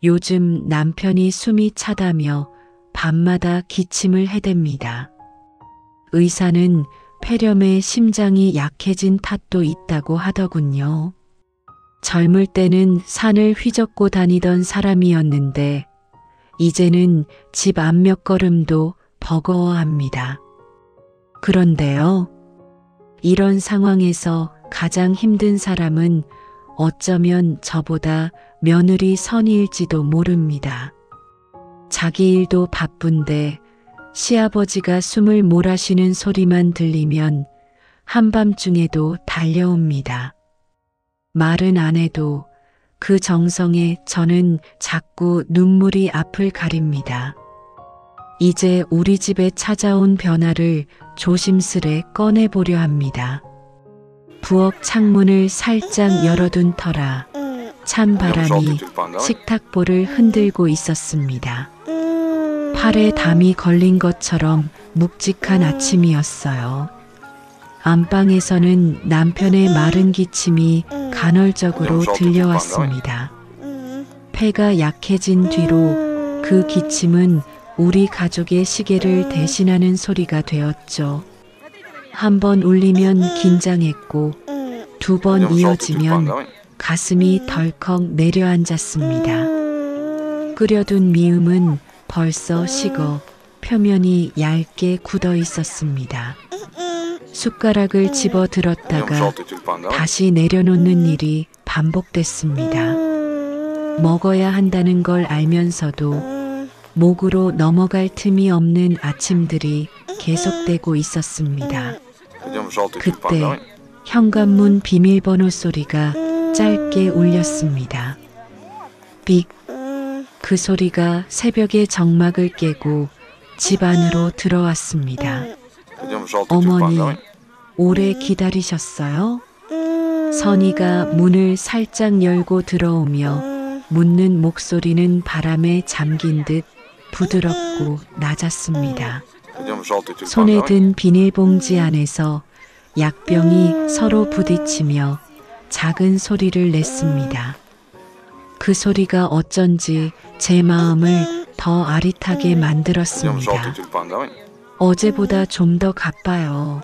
요즘 남편이 숨이 차다며 밤마다 기침을 해댑니다. 의사는 폐렴에 심장이 약해진 탓도 있다고 하더군요. 젊을 때는 산을 휘젓고 다니던 사람이었는데 이제는 집 앞 몇 걸음도 버거워합니다. 그런데요, 이런 상황에서 가장 힘든 사람은 어쩌면 저보다 며느리 선희일지도 모릅니다. 자기 일도 바쁜데 시아버지가 숨을 몰아쉬는 소리만 들리면 한밤중에도 달려옵니다. 말은 안 해도 그 정성에 저는 자꾸 눈물이 앞을 가립니다. 이제 우리 집에 찾아온 변화를 조심스레 꺼내보려 합니다. 부엌 창문을 살짝 열어둔 터라 찬 바람이 식탁보를 흔들고 있었습니다. 팔에 담이 걸린 것처럼 묵직한 아침이었어요. 안방에서는 남편의 마른 기침이 간헐적으로 들려왔습니다. 폐가 약해진 뒤로 그 기침은 우리 가족의 시계를 대신하는 소리가 되었죠. 한 번 울리면 긴장했고 두 번 이어지면 가슴이 덜컥 내려앉았습니다. 끓여둔 미음은 벌써 식어 표면이 얇게 굳어 있었습니다. 숟가락을 집어 들었다가 다시 내려놓는 일이 반복됐습니다. 먹어야 한다는 걸 알면서도 목으로 넘어갈 틈이 없는 아침들이 계속되고 있었습니다. 그때 현관문 비밀번호 소리가 짧게 울렸습니다. 삑! 그 소리가 새벽의 정막을 깨고 집 안으로 들어왔습니다. 어머니, 오래 기다리셨어요? 선희가 문을 살짝 열고 들어오며 묻는 목소리는 바람에 잠긴 듯 부드럽고 낮았습니다. 손에 든 비닐봉지 안에서 약병이 서로 부딪히며 작은 소리를 냈습니다. 그 소리가 어쩐지 제 마음을 더 아릿하게 만들었습니다. 어제보다 좀 더 가빠요.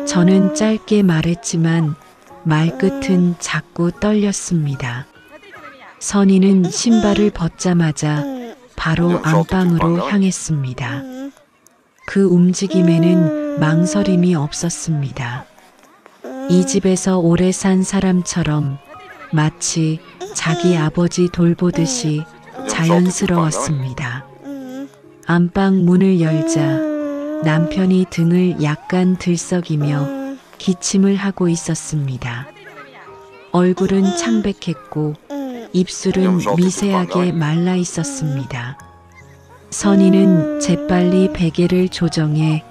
저는 짧게 말했지만 말끝은 자꾸 떨렸습니다. 선희는 신발을 벗자마자 바로 안방으로 향했습니다. 그 움직임에는 망설임이 없었습니다. 이 집에서 오래 산 사람처럼 마치 자기 아버지 돌보듯이 자연스러웠습니다. 안방 문을 열자 남편이 등을 약간 들썩이며 기침을 하고 있었습니다. 얼굴은 창백했고 입술은 미세하게 말라 있었습니다. 선희는 재빨리 베개를 조정해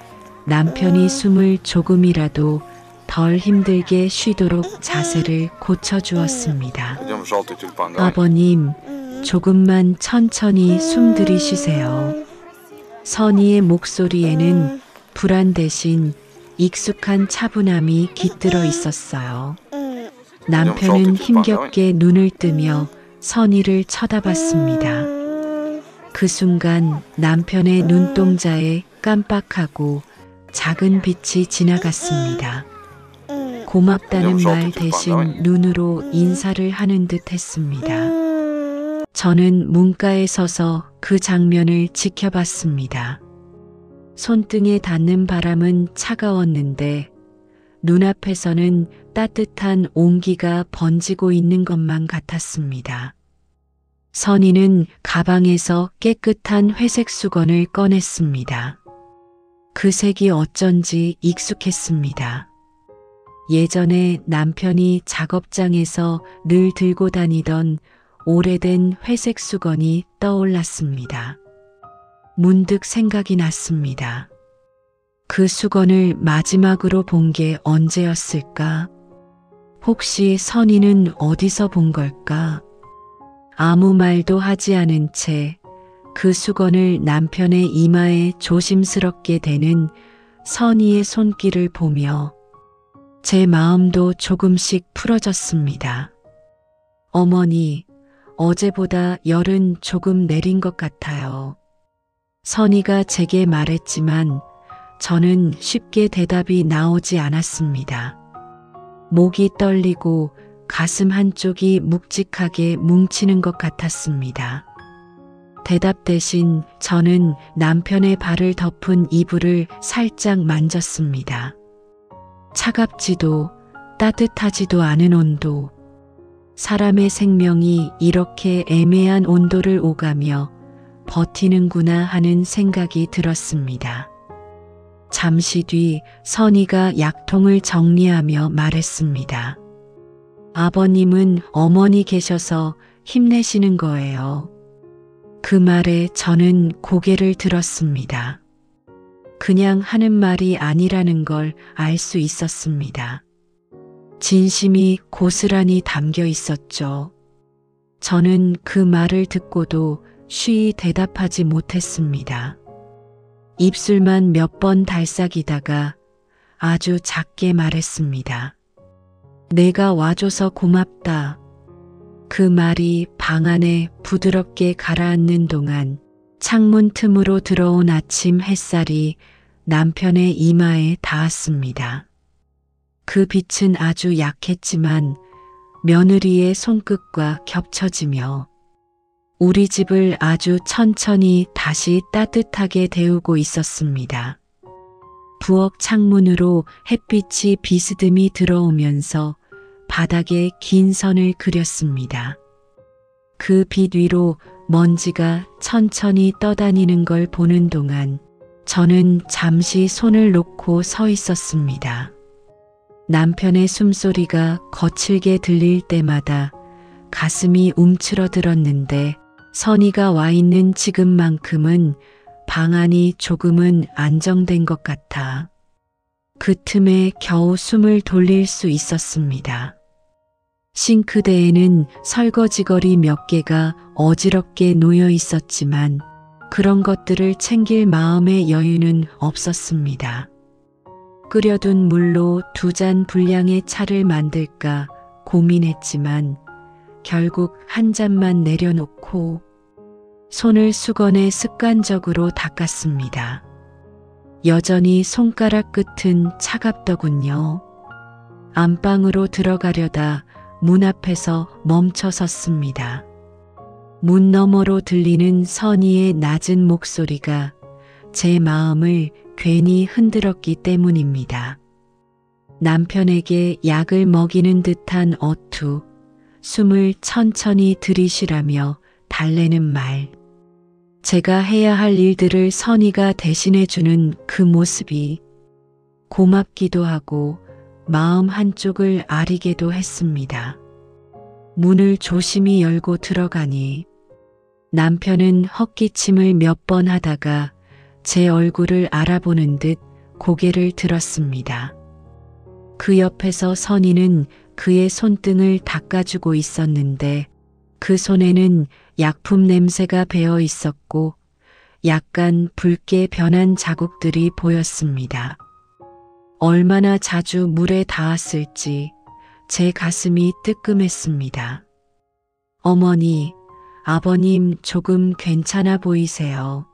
남편이 숨을 조금이라도 덜 힘들게 쉬도록 자세를 고쳐주었습니다. 아버님, 조금만 천천히 숨 들이쉬세요. 선희의 목소리에는 불안 대신 익숙한 차분함이 깃들어 있었어요. 남편은 힘겹게 눈을 뜨며 선희를 쳐다봤습니다. 그 순간 남편의 눈동자에 깜빡하고 작은 빛이 지나갔습니다. 고맙다는 말 대신 눈으로 인사를 하는 듯 했습니다. 저는 문가에 서서 그 장면을 지켜봤습니다. 손등에 닿는 바람은 차가웠는데 눈앞에서는 따뜻한 온기가 번지고 있는 것만 같았습니다. 선희는 가방에서 깨끗한 회색 수건을 꺼냈습니다. 그 색이 어쩐지 익숙했습니다. 예전에 남편이 작업장에서 늘 들고 다니던 오래된 회색 수건이 떠올랐습니다. 문득 생각이 났습니다. 그 수건을 마지막으로 본 게 언제였을까? 혹시 선희는 어디서 본 걸까? 아무 말도 하지 않은 채 그 수건을 남편의 이마에 조심스럽게 대는 선희의 손길을 보며 제 마음도 조금씩 풀어졌습니다. 어머니, 어제보다 열은 조금 내린 것 같아요. 선희가 제게 말했지만 저는 쉽게 대답이 나오지 않았습니다. 목이 떨리고 가슴 한쪽이 묵직하게 뭉치는 것 같았습니다. 대답 대신 저는 남편의 발을 덮은 이불을 살짝 만졌습니다. 차갑지도 따뜻하지도 않은 온도. 사람의 생명이 이렇게 애매한 온도를 오가며 버티는구나 하는 생각이 들었습니다. 잠시 뒤 선희가 약통을 정리하며 말했습니다. 아버님은 어머니 계셔서 힘내시는 거예요. 그 말에 저는 고개를 들었습니다. 그냥 하는 말이 아니라는 걸 알 수 있었습니다. 진심이 고스란히 담겨 있었죠. 저는 그 말을 듣고도 쉬이 대답하지 못했습니다. 입술만 몇 번 달싹이다가 아주 작게 말했습니다. 내가 와줘서 고맙다. 그 말이 방 안에 부드럽게 가라앉는 동안 창문 틈으로 들어온 아침 햇살이 남편의 이마에 닿았습니다. 그 빛은 아주 약했지만 며느리의 손끝과 겹쳐지며 우리 집을 아주 천천히 다시 따뜻하게 데우고 있었습니다. 부엌 창문으로 햇빛이 비스듬히 들어오면서 바닥에 긴 선을 그렸습니다. 그 빛 위로 먼지가 천천히 떠다니는 걸 보는 동안 저는 잠시 손을 놓고 서 있었습니다. 남편의 숨소리가 거칠게 들릴 때마다 가슴이 움츠러들었는데 선희가 와 있는 지금만큼은 방 안이 조금은 안정된 것 같아 그 틈에 겨우 숨을 돌릴 수 있었습니다. 싱크대에는 설거지거리 몇 개가 어지럽게 놓여 있었지만 그런 것들을 챙길 마음의 여유는 없었습니다. 끓여둔 물로 2잔 분량의 차를 만들까 고민했지만 결국 한 잔만 내려놓고 손을 수건에 습관적으로 닦았습니다. 여전히 손가락 끝은 차갑더군요. 안방으로 들어가려다 문 앞에서 멈춰 섰습니다. 문 너머로 들리는 선희의 낮은 목소리가 제 마음을 괜히 흔들었기 때문입니다. 남편에게 약을 먹이는 듯한 어투, 숨을 천천히 들이쉬라며 달래는 말. 제가 해야 할 일들을 선희가 대신해주는 그 모습이 고맙기도 하고 마음 한쪽을 아리게도 했습니다. 문을 조심히 열고 들어가니 남편은 헛기침을 몇 번 하다가 제 얼굴을 알아보는 듯 고개를 들었습니다. 그 옆에서 선희는 그의 손등을 닦아주고 있었는데 그 손에는 약품 냄새가 배어 있었고 약간 붉게 변한 자국들이 보였습니다. 얼마나 자주 물에 닿았을지 제 가슴이 뜨끔했습니다. 어머니, 아버님 조금 괜찮아 보이세요.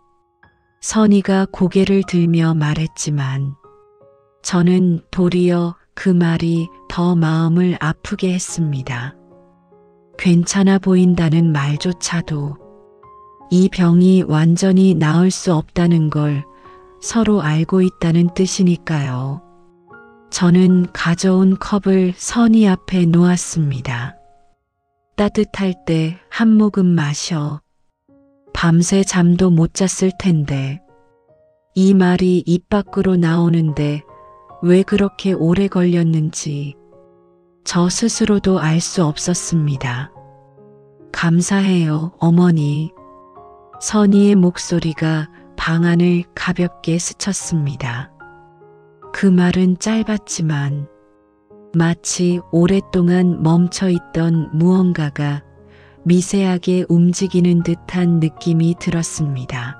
선희가 고개를 들며 말했지만 저는 도리어 그 말이 더 마음을 아프게 했습니다. 괜찮아 보인다는 말조차도 이 병이 완전히 나을 수 없다는 걸 서로 알고 있다는 뜻이니까요. 저는 가져온 컵을 선희 앞에 놓았습니다. 따뜻할 때 한 모금 마셔. 밤새 잠도 못 잤을 텐데. 이 말이 입 밖으로 나오는데 왜 그렇게 오래 걸렸는지 저 스스로도 알 수 없었습니다. 감사해요, 어머니. 선희의 목소리가 방 안을 가볍게 스쳤습니다. 그 말은 짧았지만 마치 오랫동안 멈춰있던 무언가가 미세하게 움직이는 듯한 느낌이 들었습니다.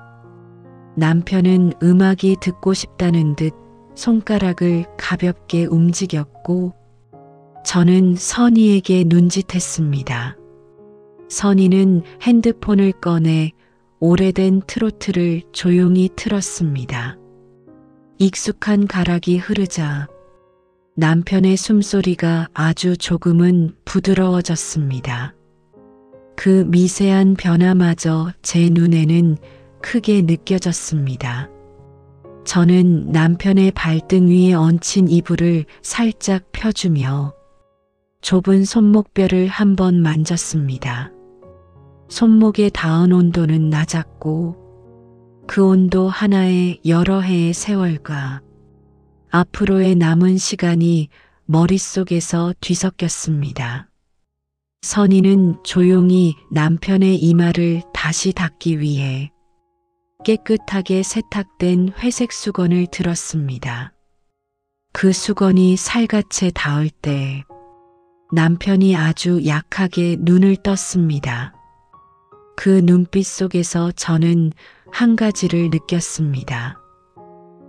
남편은 음악이 듣고 싶다는 듯 손가락을 가볍게 움직였고 저는 선희에게 눈짓했습니다. 선희는 핸드폰을 꺼내 오래된 트로트를 조용히 틀었습니다. 익숙한 가락이 흐르자 남편의 숨소리가 아주 조금은 부드러워졌습니다. 그 미세한 변화마저 제 눈에는 크게 느껴졌습니다. 저는 남편의 발등 위에 얹힌 이불을 살짝 펴주며 좁은 손목뼈를 한번 만졌습니다. 손목에 닿은 온도는 낮았고 그 온도 하나에 여러 해의 세월과 앞으로의 남은 시간이 머릿속에서 뒤섞였습니다. 선희는 조용히 남편의 이마를 다시 닦기 위해 깨끗하게 세탁된 회색 수건을 들었습니다. 그 수건이 살갗에 닿을 때 남편이 아주 약하게 눈을 떴습니다. 그 눈빛 속에서 저는 한 가지를 느꼈습니다.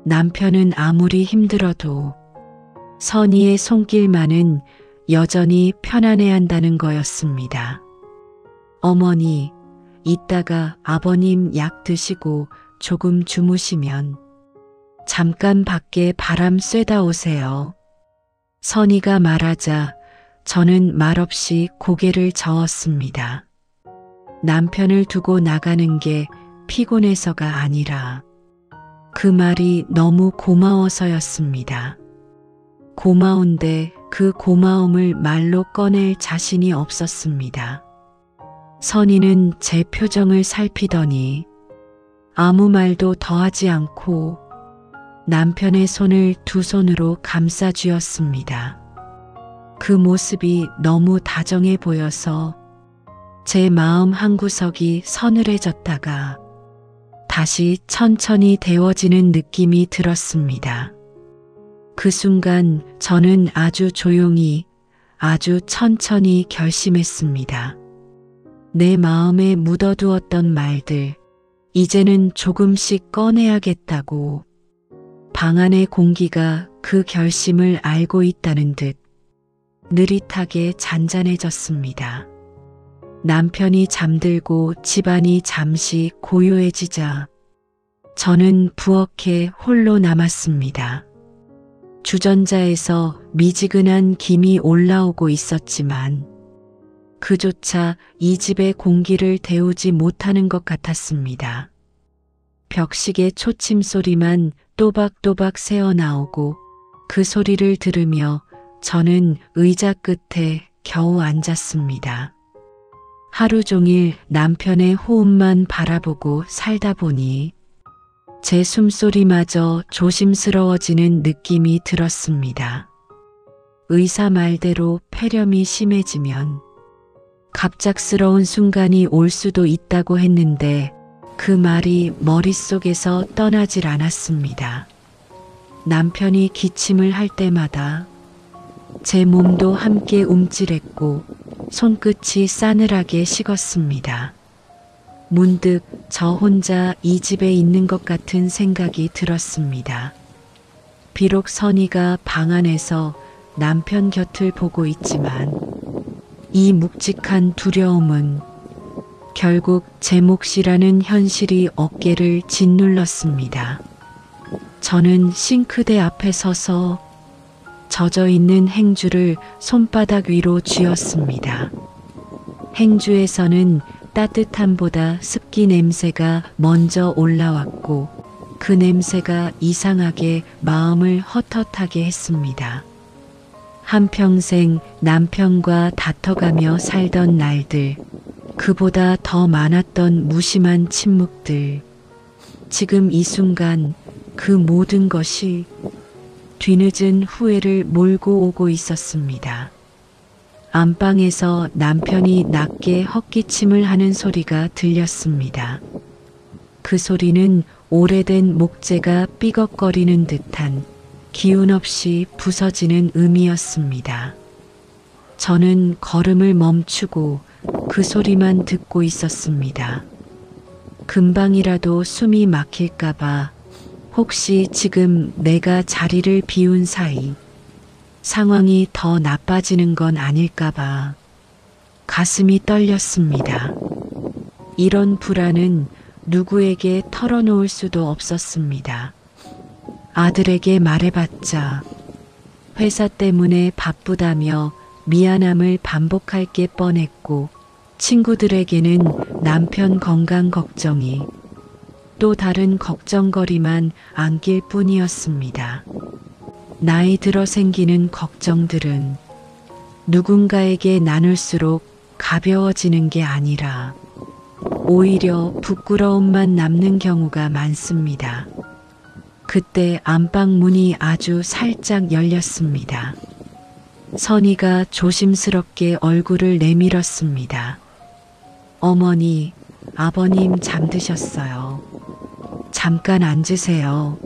남편은 아무리 힘들어도 선희의 손길만은 여전히 편안해한다는 거였습니다. 어머니, 이따가 아버님 약 드시고 조금 주무시면 잠깐 밖에 바람 쐬다 오세요. 선희가 말하자 저는 말없이 고개를 저었습니다. 남편을 두고 나가는 게 피곤해서가 아니라 그 말이 너무 고마워서였습니다. 고마운데 그 고마움을 말로 꺼낼 자신이 없었습니다. 선희는 제 표정을 살피더니 아무 말도 더하지 않고 남편의 손을 두 손으로 감싸 쥐었습니다. 그 모습이 너무 다정해 보여서 제 마음 한구석이 서늘해졌다가 다시 천천히 데워지는 느낌이 들었습니다. 그 순간 저는 아주 조용히, 아주 천천히 결심했습니다. 내 마음에 묻어두었던 말들, 이제는 조금씩 꺼내야겠다고. 방 안의 공기가 그 결심을 알고 있다는 듯 느릿하게 잔잔해졌습니다. 남편이 잠들고 집안이 잠시 고요해지자 저는 부엌에 홀로 남았습니다. 주전자에서 미지근한 김이 올라오고 있었지만 그조차 이 집의 공기를 데우지 못하는 것 같았습니다. 벽식의 초침 소리만 또박또박 새어나오고 그 소리를 들으며 저는 의자 끝에 겨우 앉았습니다. 하루 종일 남편의 호흡만 바라보고 살다 보니 제 숨소리마저 조심스러워지는 느낌이 들었습니다. 의사 말대로 폐렴이 심해지면 갑작스러운 순간이 올 수도 있다고 했는데 그 말이 머릿속에서 떠나질 않았습니다. 남편이 기침을 할 때마다 제 몸도 함께 움찔했고 손끝이 싸늘하게 식었습니다. 문득 저 혼자 이 집에 있는 것 같은 생각이 들었습니다. 비록 선희가 방 안에서 남편 곁을 보고 있지만 이 묵직한 두려움은 결국 제 몫이라는 현실이 어깨를 짓눌렀습니다. 저는 싱크대 앞에 서서 젖어 있는 행주를 손바닥 위로 쥐었습니다. 행주에서는 따뜻함보다 습기 냄새가 먼저 올라왔고 그 냄새가 이상하게 마음을 헛헛하게 했습니다. 한평생 남편과 다퉈가며 살던 날들, 그보다 더 많았던 무심한 침묵들, 지금 이 순간 그 모든 것이 뒤늦은 후회를 몰고 오고 있었습니다. 안방에서 남편이 낮게 헛기침을 하는 소리가 들렸습니다. 그 소리는 오래된 목재가 삐걱거리는 듯한 기운 없이 부서지는 음이었습니다. 저는 걸음을 멈추고 그 소리만 듣고 있었습니다. 금방이라도 숨이 막힐까봐 혹시 지금 내가 자리를 비운 사이 상황이 더 나빠지는 건 아닐까봐 가슴이 떨렸습니다. 이런 불안은 누구에게 털어놓을 수도 없었습니다. 아들에게 말해봤자 회사 때문에 바쁘다며 미안함을 반복할 게 뻔했고, 친구들에게는 남편 건강 걱정이 또 다른 걱정거리만 안길 뿐이었습니다. 나이 들어 생기는 걱정들은 누군가에게 나눌수록 가벼워지는 게 아니라 오히려 부끄러움만 남는 경우가 많습니다. 그때 안방 문이 아주 살짝 열렸습니다. 선희가 조심스럽게 얼굴을 내밀었습니다. 어머니, 아버님 잠드셨어요. 잠깐 앉으세요.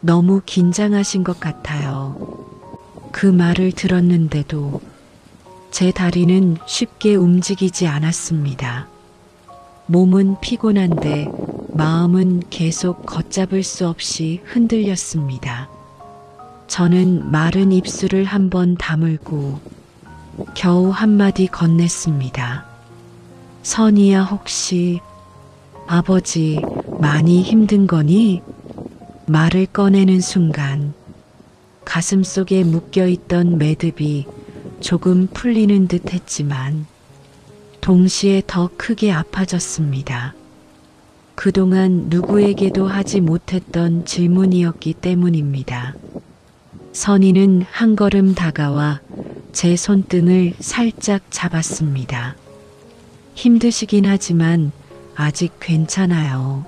너무 긴장하신 것 같아요. 그 말을 들었는데도 제 다리는 쉽게 움직이지 않았습니다. 몸은 피곤한데 마음은 계속 걷잡을 수 없이 흔들렸습니다. 저는 마른 입술을 한번 다물고 겨우 한마디 건넸습니다. 선희야, 혹시 아버지 많이 힘든 거니? 말을 꺼내는 순간 가슴속에 묶여있던 매듭이 조금 풀리는 듯 했지만 동시에 더 크게 아파졌습니다. 그동안 누구에게도 하지 못했던 질문이었기 때문입니다. 선희는 한 걸음 다가와 제 손등을 살짝 잡았습니다. 힘드시긴 하지만 아직 괜찮아요.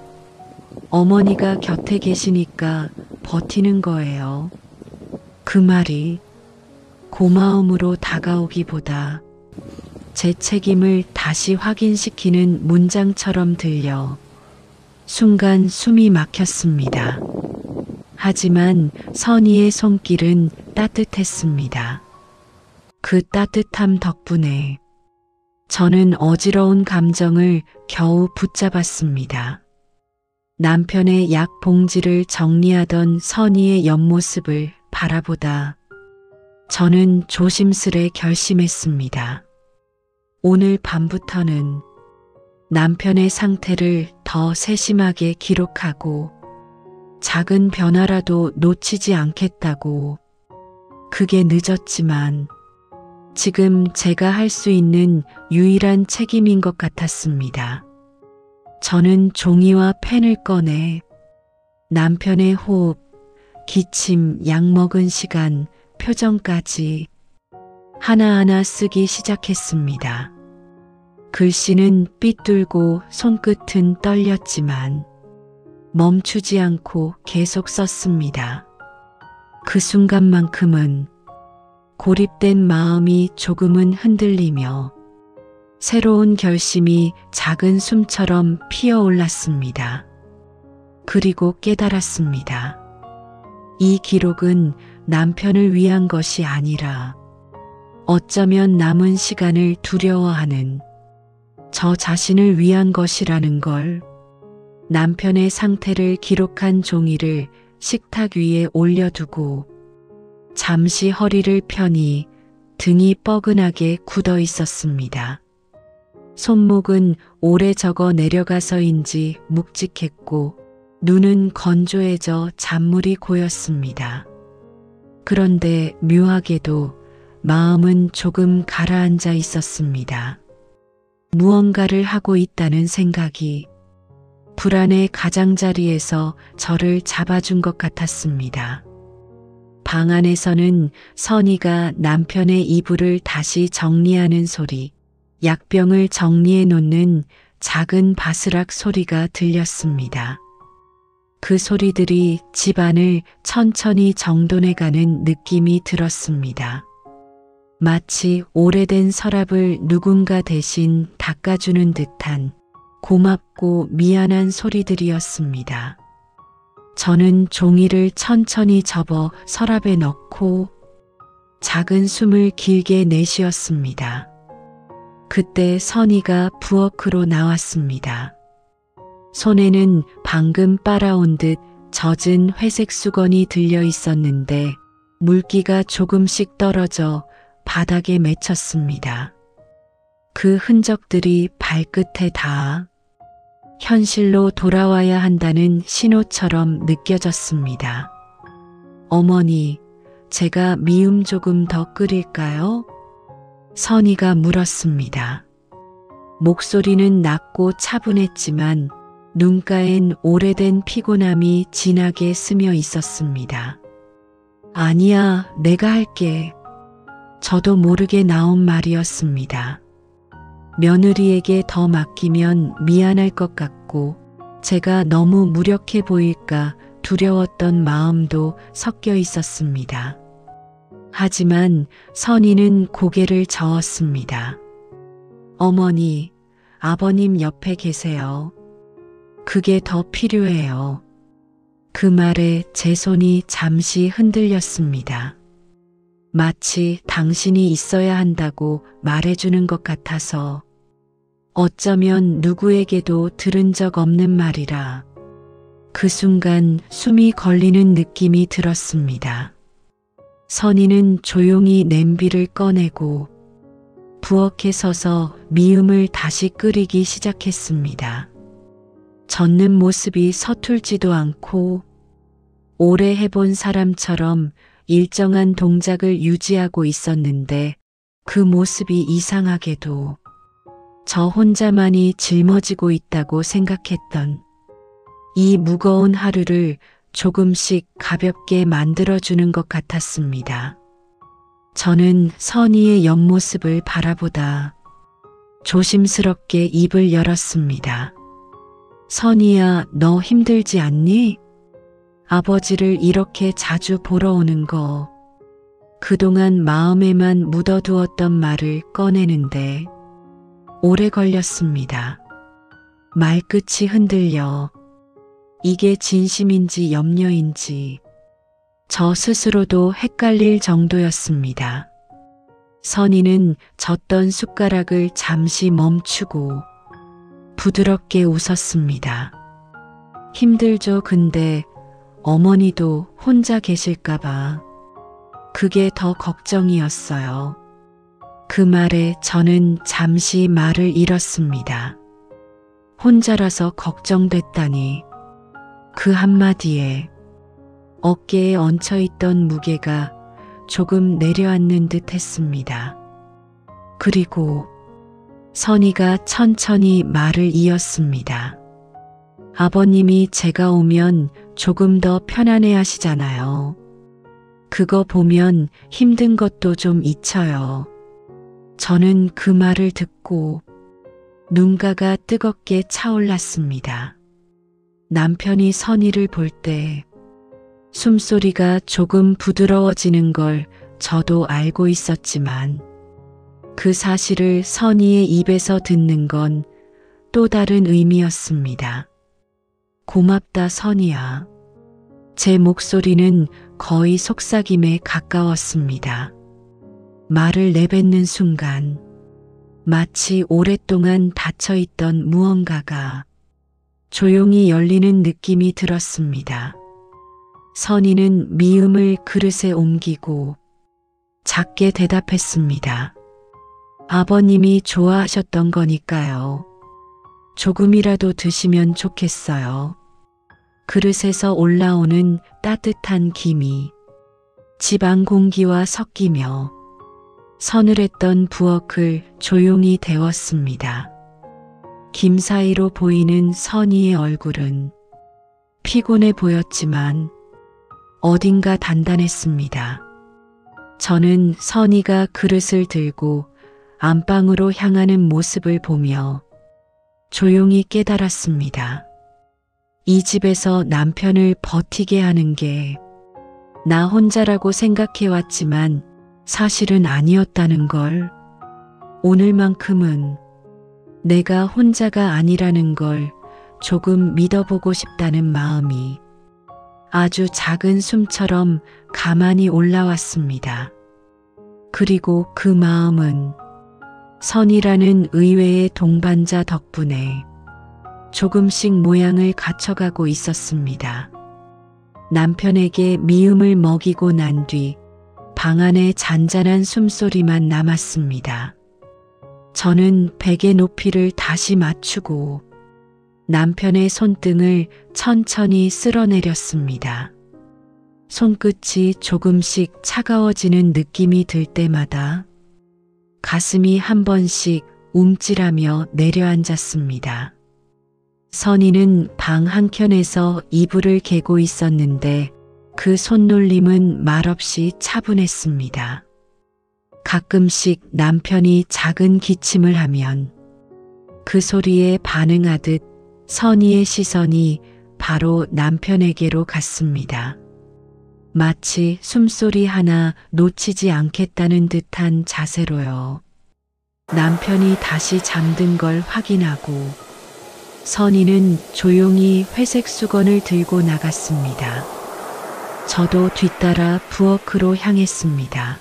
어머니가 곁에 계시니까 버티는 거예요. 그 말이 고마움으로 다가오기보다 제 책임을 다시 확인시키는 문장처럼 들려 순간 숨이 막혔습니다. 하지만 선희의 손길은 따뜻했습니다. 그 따뜻함 덕분에 저는 어지러운 감정을 겨우 붙잡았습니다. 남편의 약 봉지를 정리하던 선희의 옆모습을 바라보다 저는 조심스레 결심했습니다. 오늘 밤부터는 남편의 상태를 더 세심하게 기록하고 작은 변화라도 놓치지 않겠다고. 그게 늦었지만 지금 제가 할 수 있는 유일한 책임인 것 같았습니다. 저는 종이와 펜을 꺼내 남편의 호흡, 기침, 약 먹은 시간, 표정까지 하나하나 쓰기 시작했습니다. 글씨는 삐뚤고 손끝은 떨렸지만 멈추지 않고 계속 썼습니다. 그 순간만큼은 고립된 마음이 조금은 흔들리며 새로운 결심이 작은 숨처럼 피어올랐습니다. 그리고 깨달았습니다. 이 기록은 남편을 위한 것이 아니라 어쩌면 남은 시간을 두려워하는 저 자신을 위한 것이라는 걸. 남편의 상태를 기록한 종이를 식탁 위에 올려두고 잠시 허리를 펴니 등이 뻐근하게 굳어 있었습니다. 손목은 오래 적어 내려가서인지 묵직했고 눈은 건조해져 잔물이 고였습니다. 그런데 묘하게도 마음은 조금 가라앉아 있었습니다. 무언가를 하고 있다는 생각이 불안의 가장자리에서 저를 잡아준 것 같았습니다. 방 안에서는 선희가 남편의 이불을 다시 정리하는 소리, 약병을 정리해 놓는 작은 바스락 소리가 들렸습니다. 그 소리들이 집안을 천천히 정돈해가는 느낌이 들었습니다. 마치 오래된 서랍을 누군가 대신 닦아주는 듯한 고맙고 미안한 소리들이었습니다. 저는 종이를 천천히 접어 서랍에 넣고 작은 숨을 길게 내쉬었습니다. 그때 선희가 부엌으로 나왔습니다. 손에는 방금 빨아온 듯 젖은 회색 수건이 들려 있었는데 물기가 조금씩 떨어져 바닥에 맺혔습니다. 그 흔적들이 발끝에 닿아 현실로 돌아와야 한다는 신호처럼 느껴졌습니다. 어머니, 제가 미음 조금 더 끓일까요? 선희가 물었습니다. 목소리는 낮고 차분했지만 눈가엔 오래된 피곤함이 진하게 스며 있었습니다. 아니야, 내가 할게. 저도 모르게 나온 말이었습니다. 며느리에게 더 맡기면 미안할 것 같고 제가 너무 무력해 보일까 두려웠던 마음도 섞여 있었습니다. 하지만 선희는 고개를 저었습니다. 어머니, 아버님 옆에 계세요. 그게 더 필요해요. 그 말에 제 손이 잠시 흔들렸습니다. 마치 당신이 있어야 한다고 말해주는 것 같아서 어쩌면 누구에게도 들은 적 없는 말이라 그 순간 숨이 걸리는 느낌이 들었습니다. 선희는 조용히 냄비를 꺼내고 부엌에 서서 미음을 다시 끓이기 시작했습니다. 젓는 모습이 서툴지도 않고 오래 해본 사람처럼 일정한 동작을 유지하고 있었는데 그 모습이 이상하게도 저 혼자만이 짊어지고 있다고 생각했던 이 무거운 하루를 조금씩 가볍게 만들어주는 것 같았습니다. 저는 선희의 옆모습을 바라보다 조심스럽게 입을 열었습니다. 선희야, 너 힘들지 않니? 아버지를 이렇게 자주 보러 오는 거 그동안 마음에만 묻어두었던 말을 꺼내는데 오래 걸렸습니다. 말끝이 흔들려 이게 진심인지 염려인지 저 스스로도 헷갈릴 정도였습니다. 선희는 젓던 숟가락을 잠시 멈추고 부드럽게 웃었습니다. 힘들죠. 근데 어머니도 혼자 계실까봐 그게 더 걱정이었어요. 그 말에 저는 잠시 말을 잃었습니다. 혼자라서 걱정됐다니. 그 한마디에 어깨에 얹혀있던 무게가 조금 내려앉는 듯 했습니다. 그리고 선희가 천천히 말을 이었습니다. 아버님이 제가 오면 조금 더 편안해 하시잖아요. 그거 보면 힘든 것도 좀 잊혀요. 저는 그 말을 듣고 눈가가 뜨겁게 차올랐습니다. 남편이 선희를 볼 때 숨소리가 조금 부드러워지는 걸 저도 알고 있었지만 그 사실을 선희의 입에서 듣는 건 또 다른 의미였습니다. 고맙다, 선희야. 제 목소리는 거의 속삭임에 가까웠습니다. 말을 내뱉는 순간 마치 오랫동안 닫혀있던 무언가가 조용히 열리는 느낌이 들었습니다. 선희는 미음을 그릇에 옮기고 작게 대답했습니다. 아버님이 좋아하셨던 거니까요. 조금이라도 드시면 좋겠어요. 그릇에서 올라오는 따뜻한 김이 집안 공기와 섞이며 서늘했던 부엌을 조용히 데웠습니다. 김 사이로 보이는 선희의 얼굴은 피곤해 보였지만 어딘가 단단했습니다. 저는 선희가 그릇을 들고 안방으로 향하는 모습을 보며 조용히 깨달았습니다. 이 집에서 남편을 버티게 하는 게 나 혼자라고 생각해왔지만 사실은 아니었다는 걸, 오늘만큼은 내가 혼자가 아니라는 걸 조금 믿어보고 싶다는 마음이 아주 작은 숨처럼 가만히 올라왔습니다. 그리고 그 마음은 선이라는 의외의 동반자 덕분에 조금씩 모양을 갖춰가고 있었습니다. 남편에게 미움을 먹이고 난 뒤 방 안에 잔잔한 숨소리만 남았습니다. 저는 베개 높이를 다시 맞추고 남편의 손등을 천천히 쓸어내렸습니다. 손끝이 조금씩 차가워지는 느낌이 들 때마다 가슴이 한 번씩 움찔하며 내려앉았습니다. 선희는 방 한켠에서 이불을 개고 있었는데 그 손놀림은 말없이 차분했습니다. 가끔씩 남편이 작은 기침을 하면 그 소리에 반응하듯 선희의 시선이 바로 남편에게로 갔습니다. 마치 숨소리 하나 놓치지 않겠다는 듯한 자세로요. 남편이 다시 잠든 걸 확인하고 선희는 조용히 회색 수건을 들고 나갔습니다. 저도 뒤따라 부엌으로 향했습니다.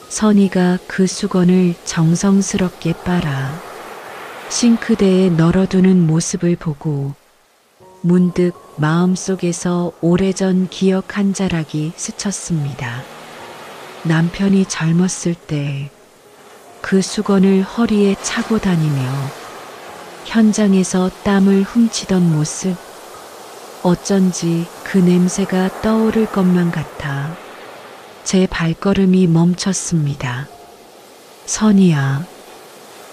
선희가 그 수건을 정성스럽게 빨아 싱크대에 널어두는 모습을 보고 문득 마음속에서 오래전 기억 한 자락이 스쳤습니다. 남편이 젊었을 때 그 수건을 허리에 차고 다니며 현장에서 땀을 훔치던 모습, 어쩐지 그 냄새가 떠오를 것만 같아 제 발걸음이 멈췄습니다. 선희야.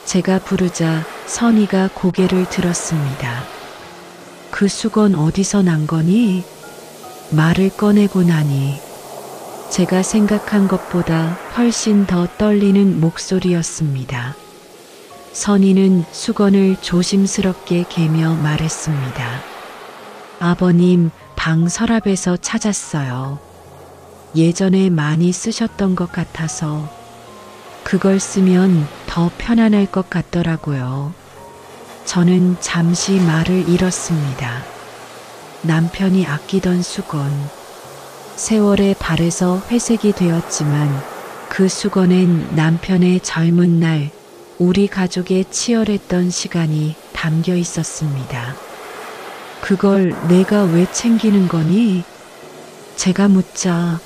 제가 부르자 선희가 고개를 들었습니다. 그 수건 어디서 난 거니? 말을 꺼내고 나니 제가 생각한 것보다 훨씬 더 떨리는 목소리였습니다. 선희는 수건을 조심스럽게 개며 말했습니다. 아버님 방 서랍에서 찾았어요. 예전에 많이 쓰셨던 것 같아서 그걸 쓰면 더 편안할 것 같더라고요. 저는 잠시 말을 잃었습니다. 남편이 아끼던 수건. 세월의 발에서 회색이 되었지만 그 수건엔 남편의 젊은 날 우리 가족의 치열했던 시간이 담겨 있었습니다. 그걸 내가 왜 챙기는 거니? 제가 묻자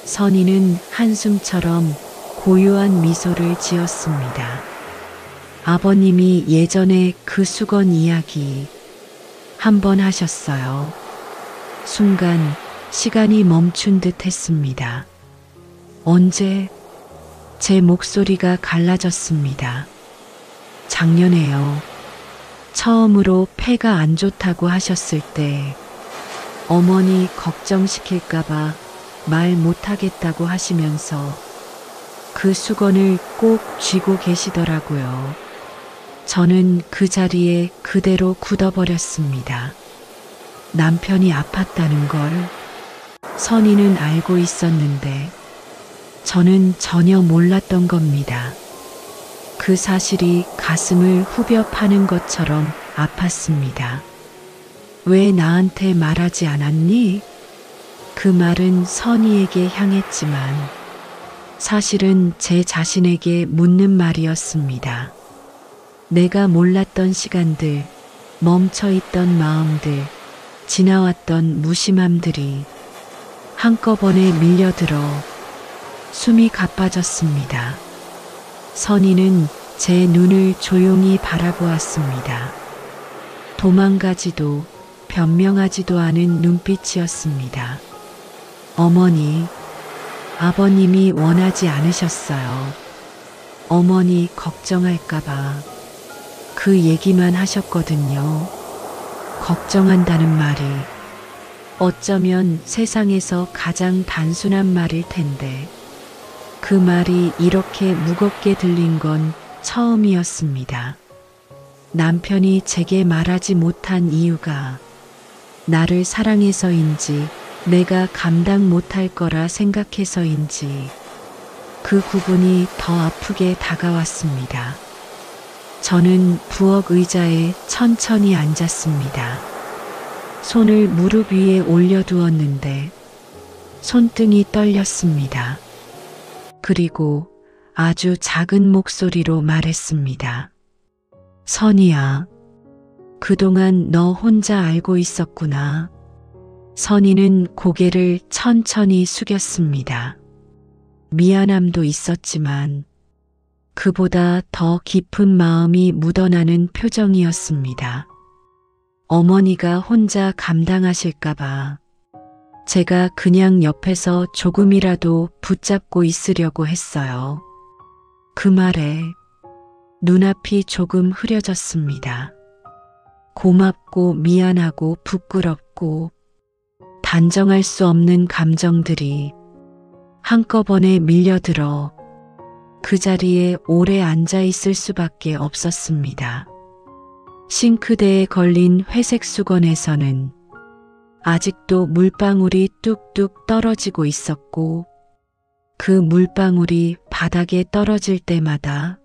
선희는 한숨처럼 고요한 미소를 지었습니다. 아버님이 예전에 그 수건 이야기 한 번 하셨어요. 순간 시간이 멈춘 듯 했습니다. 언제? 제 목소리가 갈라졌습니다. 작년에요. 처음으로 폐가 안 좋다고 하셨을 때 어머니 걱정시킬까봐 말 못하겠다고 하시면서 그 수건을 꼭 쥐고 계시더라고요. 저는 그 자리에 그대로 굳어버렸습니다. 남편이 아팠다는 걸 선희는 알고 있었는데 저는 전혀 몰랐던 겁니다. 그 사실이 가슴을 후벼 파는 것처럼 아팠습니다. 왜 나한테 말하지 않았니? 그 말은 선희에게 향했지만 사실은 제 자신에게 묻는 말이었습니다. 내가 몰랐던 시간들, 멈춰있던 마음들, 지나왔던 무심함들이 한꺼번에 밀려들어 숨이 가빠졌습니다. 선희는 제 눈을 조용히 바라보았습니다. 도망가지도 변명하지도 않은 눈빛이었습니다. 어머니, 아버님이 원하지 않으셨어요. 어머니 걱정할까봐 그 얘기만 하셨거든요. 걱정한다는 말이 어쩌면 세상에서 가장 단순한 말일 텐데 그 말이 이렇게 무겁게 들린 건 처음이었습니다. 남편이 제게 말하지 못한 이유가 나를 사랑해서인지 내가 감당 못할 거라 생각해서인지 그 구분이 더 아프게 다가왔습니다. 저는 부엌 의자에 천천히 앉았습니다. 손을 무릎 위에 올려두었는데 손등이 떨렸습니다. 그리고 아주 작은 목소리로 말했습니다. 선희야, 그동안 너 혼자 알고 있었구나. 선희는 고개를 천천히 숙였습니다. 미안함도 있었지만 그보다 더 깊은 마음이 묻어나는 표정이었습니다. 어머니가 혼자 감당하실까봐 제가 그냥 옆에서 조금이라도 붙잡고 있으려고 했어요. 그 말에 눈앞이 조금 흐려졌습니다. 고맙고 미안하고 부끄럽고 단정할 수 없는 감정들이 한꺼번에 밀려들어 그 자리에 오래 앉아 있을 수밖에 없었습니다. 싱크대에 걸린 회색 수건에서는 아직도 물방울이 뚝뚝 떨어지고 있었고 그 물방울이 바닥에 떨어질 때마다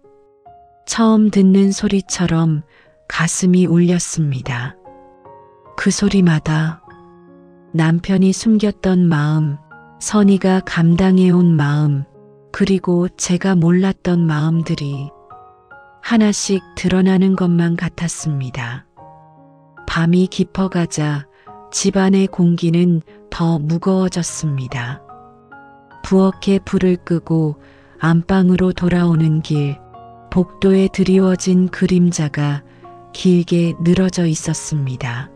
처음 듣는 소리처럼 가슴이 울렸습니다. 그 소리마다 남편이 숨겼던 마음, 선희가 감당해온 마음, 그리고 제가 몰랐던 마음들이 하나씩 드러나는 것만 같았습니다. 밤이 깊어가자 집안의 공기는 더 무거워졌습니다. 부엌에 불을 끄고 안방으로 돌아오는 길, 복도에 드리워진 그림자가 길게 늘어져 있었습니다.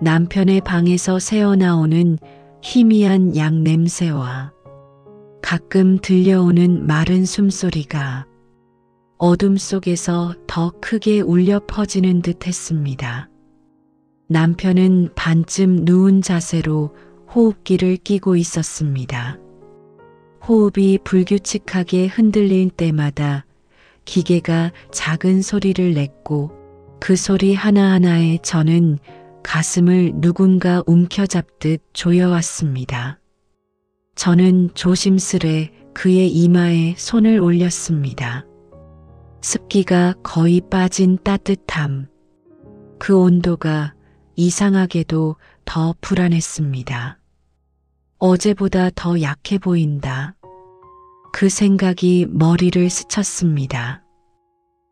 남편의 방에서 새어나오는 희미한 약 냄새와 가끔 들려오는 마른 숨소리가 어둠 속에서 더 크게 울려 퍼지는 듯 했습니다. 남편은 반쯤 누운 자세로 호흡기를 끼고 있었습니다. 호흡이 불규칙하게 흔들릴 때마다 기계가 작은 소리를 냈고 그 소리 하나하나에 저는 가슴을 누군가 움켜잡듯 조여왔습니다. 저는 조심스레 그의 이마에 손을 올렸습니다. 습기가 거의 빠진 따뜻함, 그 온도가 이상하게도 더 불안했습니다. 어제보다 더 약해 보인다. 그 생각이 머리를 스쳤습니다.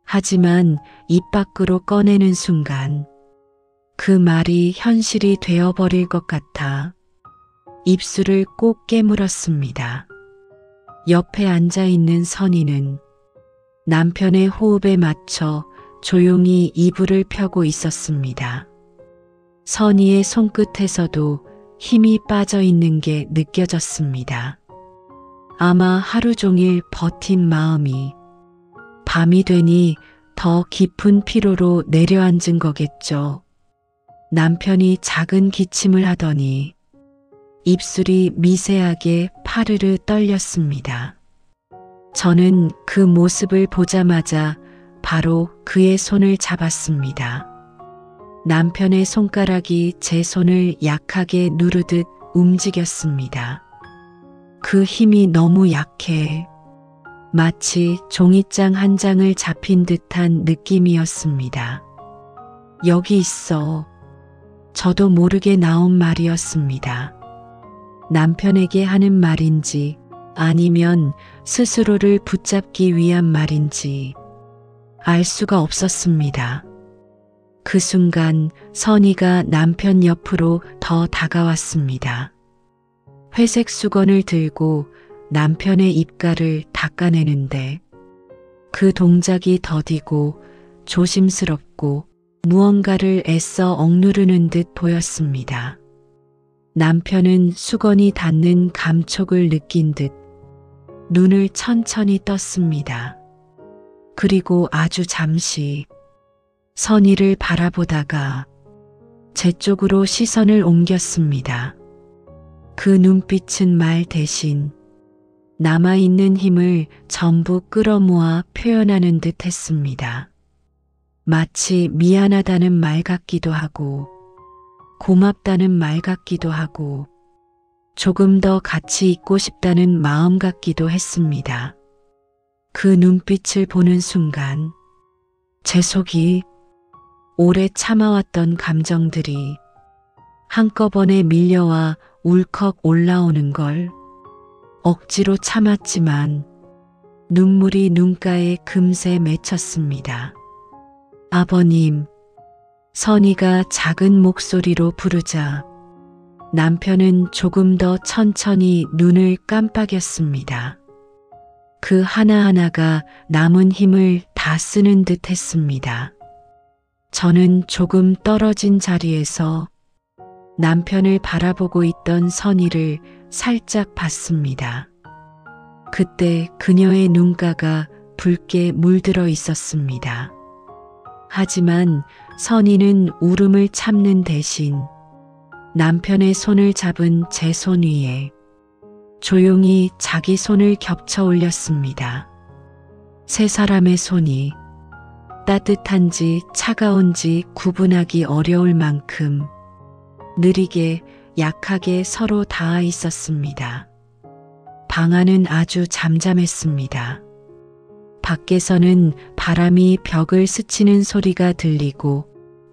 하지만 입 밖으로 꺼내는 순간 그 말이 현실이 되어버릴 것 같아 입술을 꼭 깨물었습니다. 옆에 앉아있는 선희는 남편의 호흡에 맞춰 조용히 이불을 펴고 있었습니다. 선희의 손끝에서도 힘이 빠져 있는 게 느껴졌습니다. 아마 하루 종일 버틴 마음이 밤이 되니 더 깊은 피로로 내려앉은 거겠죠. 남편이 작은 기침을 하더니 입술이 미세하게 파르르 떨렸습니다. 저는 그 모습을 보자마자 바로 그의 손을 잡았습니다. 남편의 손가락이 제 손을 약하게 누르듯 움직였습니다. 그 힘이 너무 약해 마치 종이장 한 장을 잡힌 듯한 느낌이었습니다. 여기 있어. 저도 모르게 나온 말이었습니다. 남편에게 하는 말인지 아니면 스스로를 붙잡기 위한 말인지 알 수가 없었습니다. 그 순간 선희가 남편 옆으로 더 다가왔습니다. 회색 수건을 들고 남편의 입가를 닦아내는데 그 동작이 더디고 조심스럽고 무언가를 애써 억누르는 듯 보였습니다. 남편은 수건이 닿는 감촉을 느낀 듯 눈을 천천히 떴습니다. 그리고 아주 잠시 선희를 바라보다가 제 쪽으로 시선을 옮겼습니다. 그 눈빛은 말 대신 남아있는 힘을 전부 끌어모아 표현하는 듯 했습니다. 마치 미안하다는 말 같기도 하고 고맙다는 말 같기도 하고 조금 더 같이 있고 싶다는 마음 같기도 했습니다. 그 눈빛을 보는 순간 제 속이 오래 참아왔던 감정들이 한꺼번에 밀려와 울컥 올라오는 걸 억지로 참았지만 눈물이 눈가에 금세 맺혔습니다. 아버님, 선희가 작은 목소리로 부르자 남편은 조금 더 천천히 눈을 깜빡였습니다. 그 하나하나가 남은 힘을 다 쓰는 듯 했습니다. 저는 조금 떨어진 자리에서 남편을 바라보고 있던 선희를 살짝 봤습니다. 그때 그녀의 눈가가 붉게 물들어 있었습니다. 하지만 선희는 울음을 참는 대신 남편의 손을 잡은 제 손 위에 조용히 자기 손을 겹쳐 올렸습니다. 세 사람의 손이 따뜻한지 차가운지 구분하기 어려울 만큼 느리게 약하게 서로 닿아 있었습니다. 방 안은 아주 잠잠했습니다. 밖에서는 바람이 벽을 스치는 소리가 들리고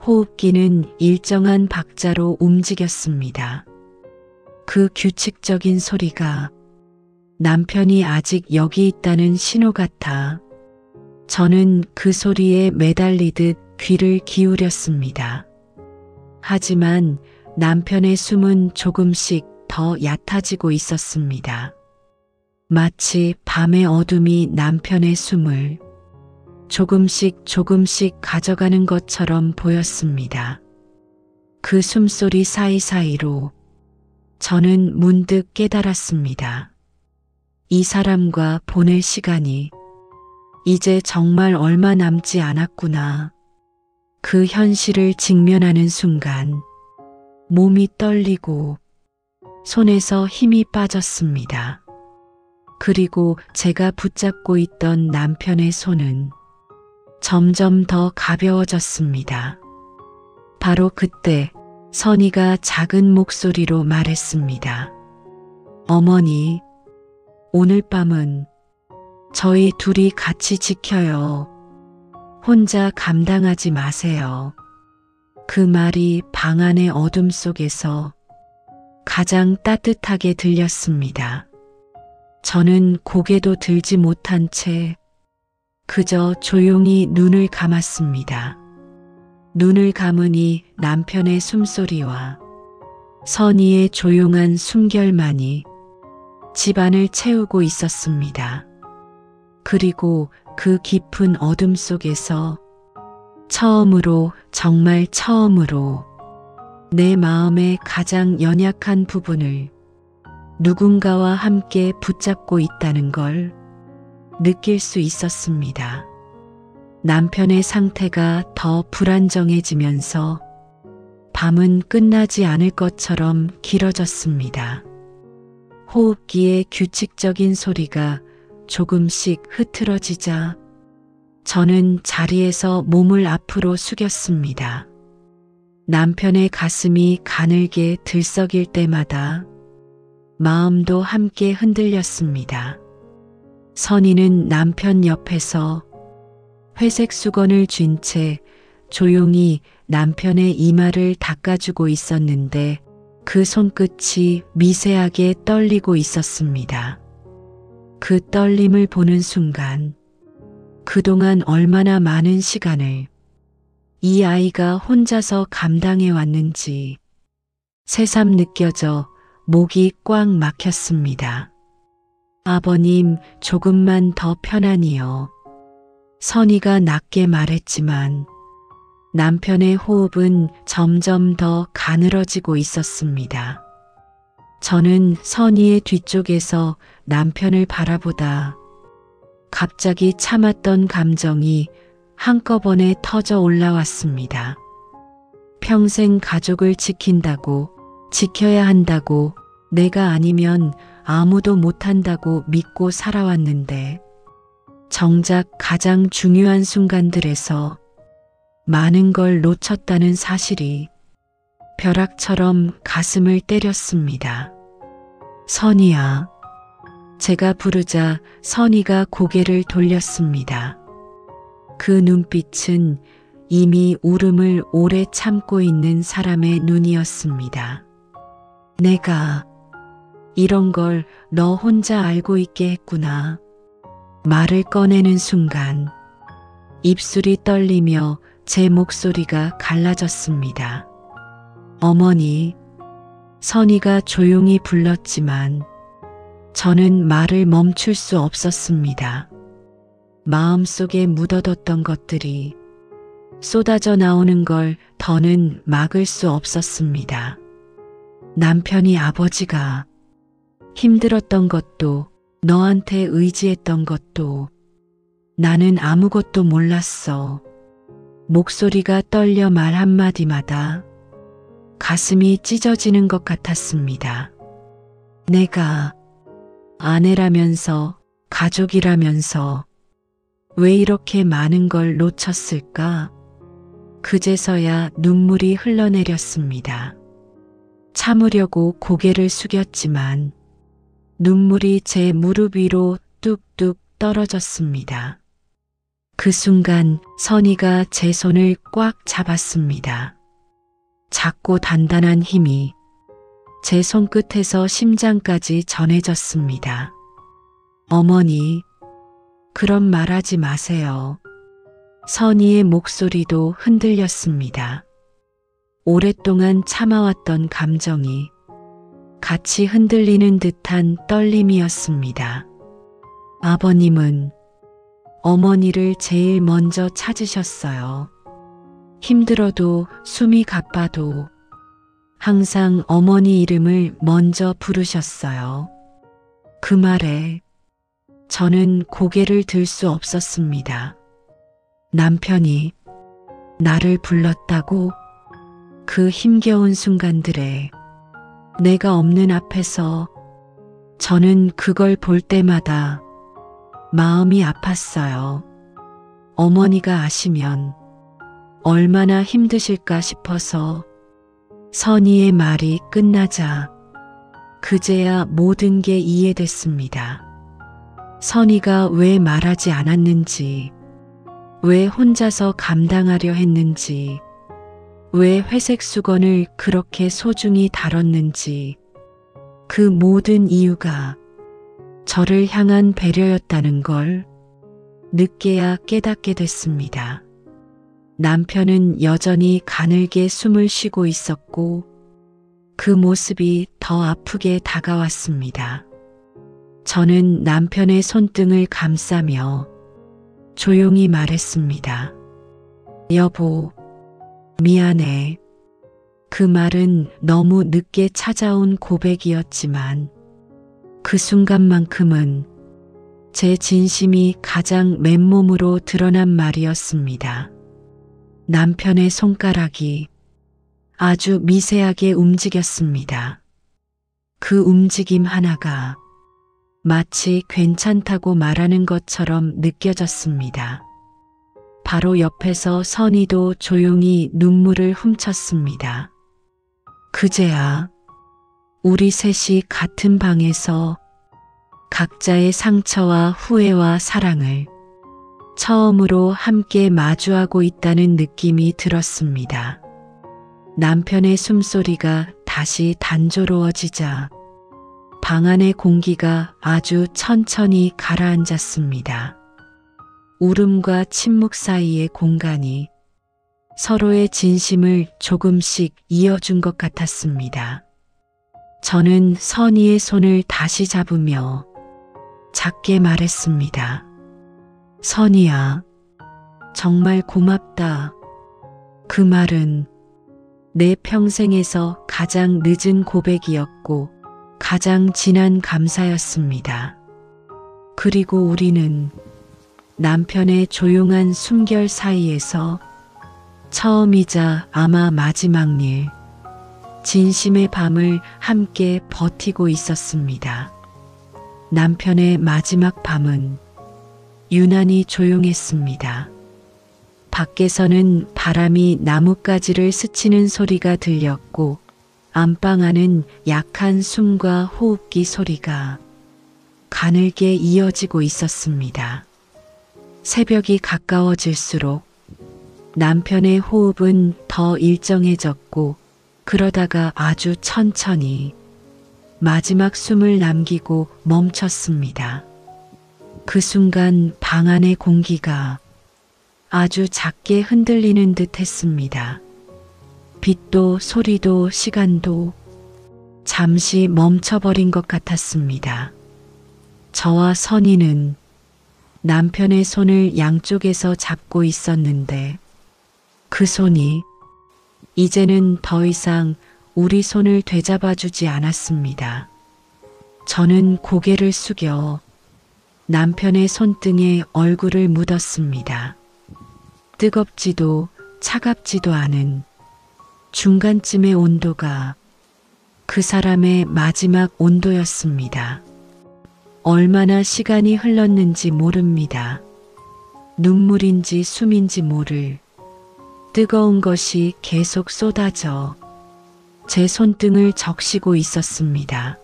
호흡기는 일정한 박자로 움직였습니다. 그 규칙적인 소리가 남편이 아직 여기 있다는 신호 같아 저는 그 소리에 매달리듯 귀를 기울였습니다. 하지만 남편의 숨은 조금씩 더 얕아지고 있었습니다. 마치 밤의 어둠이 남편의 숨을 조금씩 가져가는 것처럼 보였습니다. 그 숨소리 사이사이로 저는 문득 깨달았습니다. 이 사람과 보낼 시간이 이제 정말 얼마 남지 않았구나. 그 현실을 직면하는 순간 몸이 떨리고 손에서 힘이 빠졌습니다. 그리고 제가 붙잡고 있던 남편의 손은 점점 더 가벼워졌습니다. 바로 그때 선희가 작은 목소리로 말했습니다. 어머니, 오늘 밤은 저희 둘이 같이 지켜요. 혼자 감당하지 마세요. 그 말이 방 안의 어둠 속에서 가장 따뜻하게 들렸습니다. 저는 고개도 들지 못한 채 그저 조용히 눈을 감았습니다. 눈을 감으니 남편의 숨소리와 선희의 조용한 숨결만이 집안을 채우고 있었습니다. 그리고 그 깊은 어둠 속에서 처음으로, 정말 처음으로 내 마음의 가장 연약한 부분을 누군가와 함께 붙잡고 있다는 걸 느낄 수 있었습니다. 남편의 상태가 더 불안정해지면서 밤은 끝나지 않을 것처럼 길어졌습니다. 호흡기의 규칙적인 소리가 조금씩 흐트러지자 저는 자리에서 몸을 앞으로 숙였습니다. 남편의 가슴이 가늘게 들썩일 때마다 마음도 함께 흔들렸습니다. 선희는 남편 옆에서 회색 수건을 쥔 채 조용히 남편의 이마를 닦아주고 있었는데 그 손끝이 미세하게 떨리고 있었습니다. 그 떨림을 보는 순간 그동안 얼마나 많은 시간을 이 아이가 혼자서 감당해 왔는지 새삼 느껴져 목이 꽉 막혔습니다. 아버님, 조금만 더 편안히요. 선희가 낮게 말했지만 남편의 호흡은 점점 더 가늘어지고 있었습니다. 저는 선희의 뒤쪽에서 남편을 바라보다 갑자기 참았던 감정이 한꺼번에 터져 올라왔습니다. 평생 가족을 지킨다고, 지켜야 한다고, 내가 아니면 아무도 못한다고 믿고 살아왔는데 정작 가장 중요한 순간들에서 많은 걸 놓쳤다는 사실이 벼락처럼 가슴을 때렸습니다. 선희야. 제가 부르자 선희가 고개를 돌렸습니다. 그 눈빛은 이미 울음을 오래 참고 있는 사람의 눈이었습니다. 내가 이런 걸 너 혼자 알고 있게 했구나. 말을 꺼내는 순간 입술이 떨리며 제 목소리가 갈라졌습니다. 어머니, 선희가 조용히 불렀지만 저는 말을 멈출 수 없었습니다. 마음속에 묻어뒀던 것들이 쏟아져 나오는 걸 더는 막을 수 없었습니다. 남편이 아버지가 힘들었던 것도 너한테 의지했던 것도 나는 아무것도 몰랐어. 목소리가 떨려 말 한마디마다 가슴이 찢어지는 것 같았습니다. 내가 아내라면서 가족이라면서 왜 이렇게 많은 걸 놓쳤을까? 그제서야 눈물이 흘러내렸습니다. 참으려고 고개를 숙였지만 눈물이 제 무릎 위로 뚝뚝 떨어졌습니다. 그 순간 선희가 제 손을 꽉 잡았습니다. 작고 단단한 힘이 제 손끝에서 심장까지 전해졌습니다. 어머니, 그런 말하지 마세요. 선희의 목소리도 흔들렸습니다. 오랫동안 참아왔던 감정이 같이 흔들리는 듯한 떨림이었습니다. 아버님은 어머니를 제일 먼저 찾으셨어요. 힘들어도 숨이 가빠도 항상 어머니 이름을 먼저 부르셨어요. 그 말에 저는 고개를 들 수 없었습니다. 남편이 나를 불렀다고? 그 힘겨운 순간들에 내가 없는 앞에서 저는 그걸 볼 때마다 마음이 아팠어요. 어머니가 아시면 얼마나 힘드실까 싶어서. 선희의 말이 끝나자 그제야 모든 게 이해됐습니다. 선희가 왜 말하지 않았는지, 왜 혼자서 감당하려 했는지, 왜 회색 수건을 그렇게 소중히 다뤘는지, 그 모든 이유가 저를 향한 배려였다는 걸 늦게야 깨닫게 됐습니다. 남편은 여전히 가늘게 숨을 쉬고 있었고 그 모습이 더 아프게 다가왔습니다. 저는 남편의 손등을 감싸며 조용히 말했습니다. 여보, 미안해. 그 말은 너무 늦게 찾아온 고백이었지만 그 순간만큼은 제 진심이 가장 맨몸으로 드러난 말이었습니다. 남편의 손가락이 아주 미세하게 움직였습니다. 그 움직임 하나가 마치 괜찮다고 말하는 것처럼 느껴졌습니다. 바로 옆에서 선희도 조용히 눈물을 훔쳤습니다. 그제야 우리 셋이 같은 방에서 각자의 상처와 후회와 사랑을 처음으로 함께 마주하고 있다는 느낌이 들었습니다. 남편의 숨소리가 다시 단조로워지자 방 안의 공기가 아주 천천히 가라앉았습니다. 울음과 침묵 사이의 공간이 서로의 진심을 조금씩 이어준 것 같았습니다. 저는 선희의 손을 다시 잡으며 작게 말했습니다. 선희야, 정말 고맙다. 그 말은 내 평생에서 가장 늦은 고백이었고 가장 진한 감사였습니다. 그리고 우리는 남편의 조용한 숨결 사이에서 처음이자 아마 마지막 일, 진심의 밤을 함께 버티고 있었습니다. 남편의 마지막 밤은 유난히 조용했습니다. 밖에서는 바람이 나뭇가지를 스치는 소리가 들렸고 안방 안은 약한 숨과 호흡기 소리가 가늘게 이어지고 있었습니다. 새벽이 가까워질수록 남편의 호흡은 더 일정해졌고 그러다가 아주 천천히 마지막 숨을 남기고 멈췄습니다. 그 순간 방 안의 공기가 아주 작게 흔들리는 듯 했습니다. 빛도 소리도 시간도 잠시 멈춰버린 것 같았습니다. 저와 선희는 남편의 손을 양쪽에서 잡고 있었는데 그 손이 이제는 더 이상 우리 손을 되잡아주지 않았습니다. 저는 고개를 숙여 남편의 손등에 얼굴을 묻었습니다. 뜨겁지도 차갑지도 않은 중간쯤의 온도가 그 사람의 마지막 온도였습니다. 얼마나 시간이 흘렀는지 모릅니다. 눈물인지 숨인지 모를 뜨거운 것이 계속 쏟아져 제 손등을 적시고 있었습니다.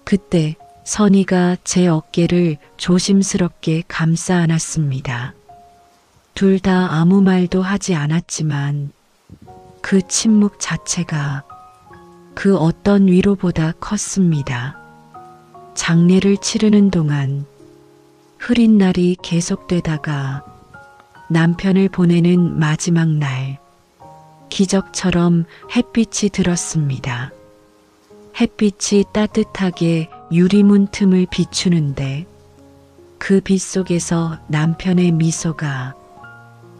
그때 선희가 제 어깨를 조심스럽게 감싸 안았습니다. 둘 다 아무 말도 하지 않았지만 그 침묵 자체가 그 어떤 위로보다 컸습니다. 장례를 치르는 동안 흐린 날이 계속되다가 남편을 보내는 마지막 날, 기적처럼 햇빛이 들었습니다. 햇빛이 따뜻하게 유리문 틈을 비추는데 그 빛 속에서 남편의 미소가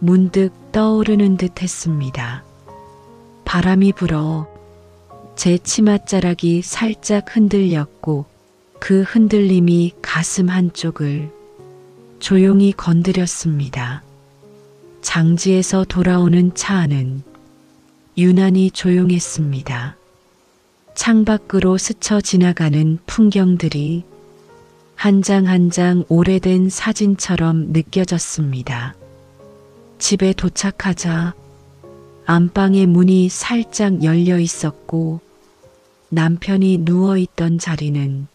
문득 떠오르는 듯 했습니다. 바람이 불어 제 치맛자락이 살짝 흔들렸고 그 흔들림이 가슴 한쪽을 조용히 건드렸습니다. 장지에서 돌아오는 차 안은 유난히 조용했습니다. 창밖으로 스쳐 지나가는 풍경들이 한 장 한 장 오래된 사진처럼 느껴졌습니다. 집에 도착하자 안방의 문이 살짝 열려 있었고 남편이 누워있던 자리는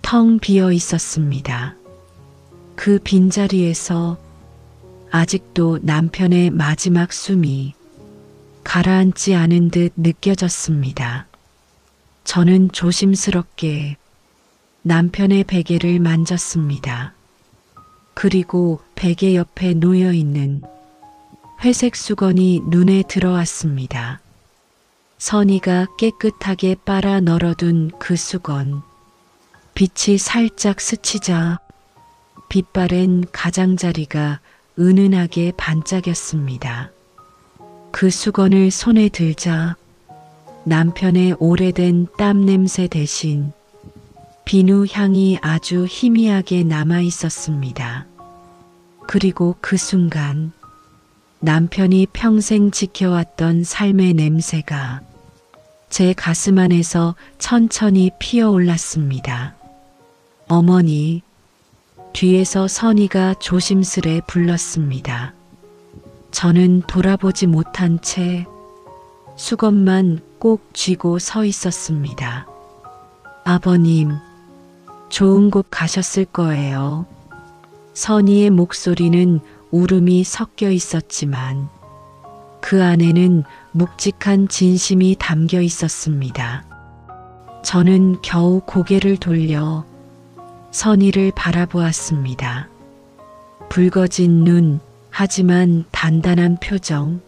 텅 비어 있었습니다. 그 빈자리에서 아직도 남편의 마지막 숨이 가라앉지 않은 듯 느껴졌습니다. 저는 조심스럽게 남편의 베개를 만졌습니다. 그리고 베개 옆에 놓여 있는 회색 수건이 눈에 들어왔습니다. 선희가 깨끗하게 빨아 널어둔 그 수건. 빛이 살짝 스치자 빛바랜 가장자리가 은은하게 반짝였습니다. 그 수건을 손에 들자 남편의 오래된 땀 냄새 대신 비누 향이 아주 희미하게 남아 있었습니다. 그리고 그 순간 남편이 평생 지켜왔던 삶의 냄새가 제 가슴 안에서 천천히 피어올랐습니다. 어머니, 뒤에서 선희가 조심스레 불렀습니다. 저는 돌아보지 못한 채 수건만 꼭 쥐고 서 있었습니다. 아버님, 좋은 곳 가셨을 거예요. 선희의 목소리는 울음이 섞여 있었지만 그 안에는 묵직한 진심이 담겨 있었습니다. 저는 겨우 고개를 돌려 선희를 바라보았습니다. 붉어진 눈, 하지만 단단한 표정.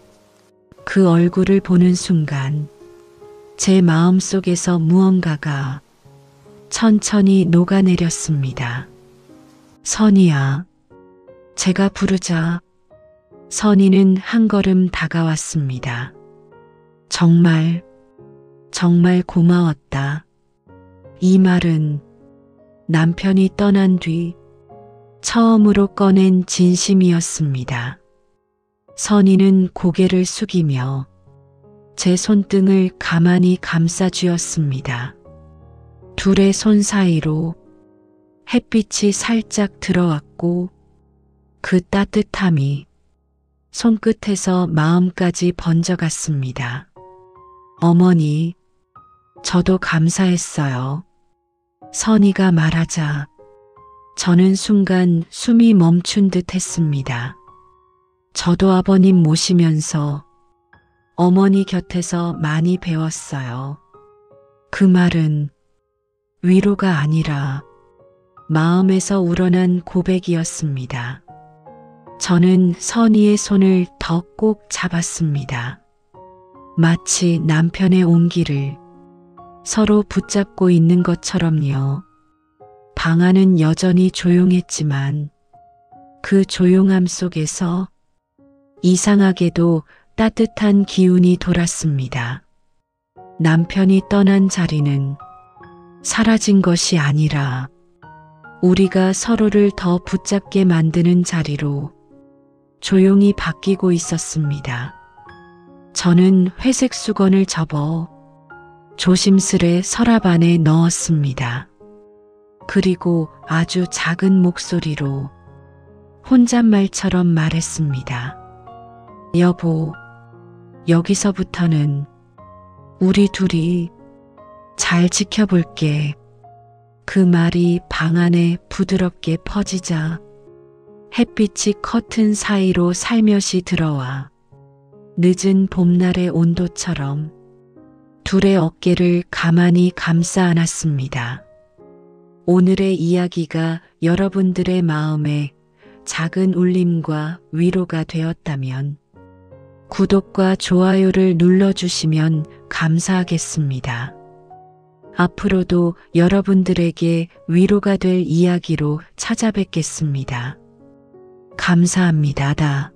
그 얼굴을 보는 순간 제 마음속에서 무언가가 천천히 녹아내렸습니다. 선희야. 제가 부르자 선희는 한 걸음 다가왔습니다. 정말 고마웠다. 이 말은 남편이 떠난 뒤 처음으로 꺼낸 진심이었습니다. 선희는 고개를 숙이며 제 손등을 가만히 감싸주었습니다. 둘의 손 사이로 햇빛이 살짝 들어왔고 그 따뜻함이 손끝에서 마음까지 번져갔습니다. 어머니, 저도 감사했어요. 선희가 말하자 저는 순간 숨이 멈춘 듯 했습니다. 저도 아버님 모시면서 어머니 곁에서 많이 배웠어요. 그 말은 위로가 아니라 마음에서 우러난 고백이었습니다. 저는 선희의 손을 더 꼭 잡았습니다. 마치 남편의 온기를 서로 붙잡고 있는 것처럼요. 방 안은 여전히 조용했지만 그 조용함 속에서 이상하게도 따뜻한 기운이 돌았습니다. 남편이 떠난 자리는 사라진 것이 아니라 우리가 서로를 더 붙잡게 만드는 자리로 조용히 바뀌고 있었습니다. 저는 회색 수건을 접어 조심스레 서랍 안에 넣었습니다. 그리고 아주 작은 목소리로 혼잣말처럼 말했습니다. 여보, 여기서부터는 우리 둘이 잘 지켜볼게. 그 말이 방 안에 부드럽게 퍼지자 햇빛이 커튼 사이로 살며시 들어와 늦은 봄날의 온도처럼 둘의 어깨를 가만히 감싸 안았습니다. 오늘의 이야기가 여러분들의 마음에 작은 울림과 위로가 되었다면 구독과 좋아요를 눌러주시면 감사하겠습니다. 앞으로도 여러분들에게 위로가 될 이야기로 찾아뵙겠습니다. 감사합니다.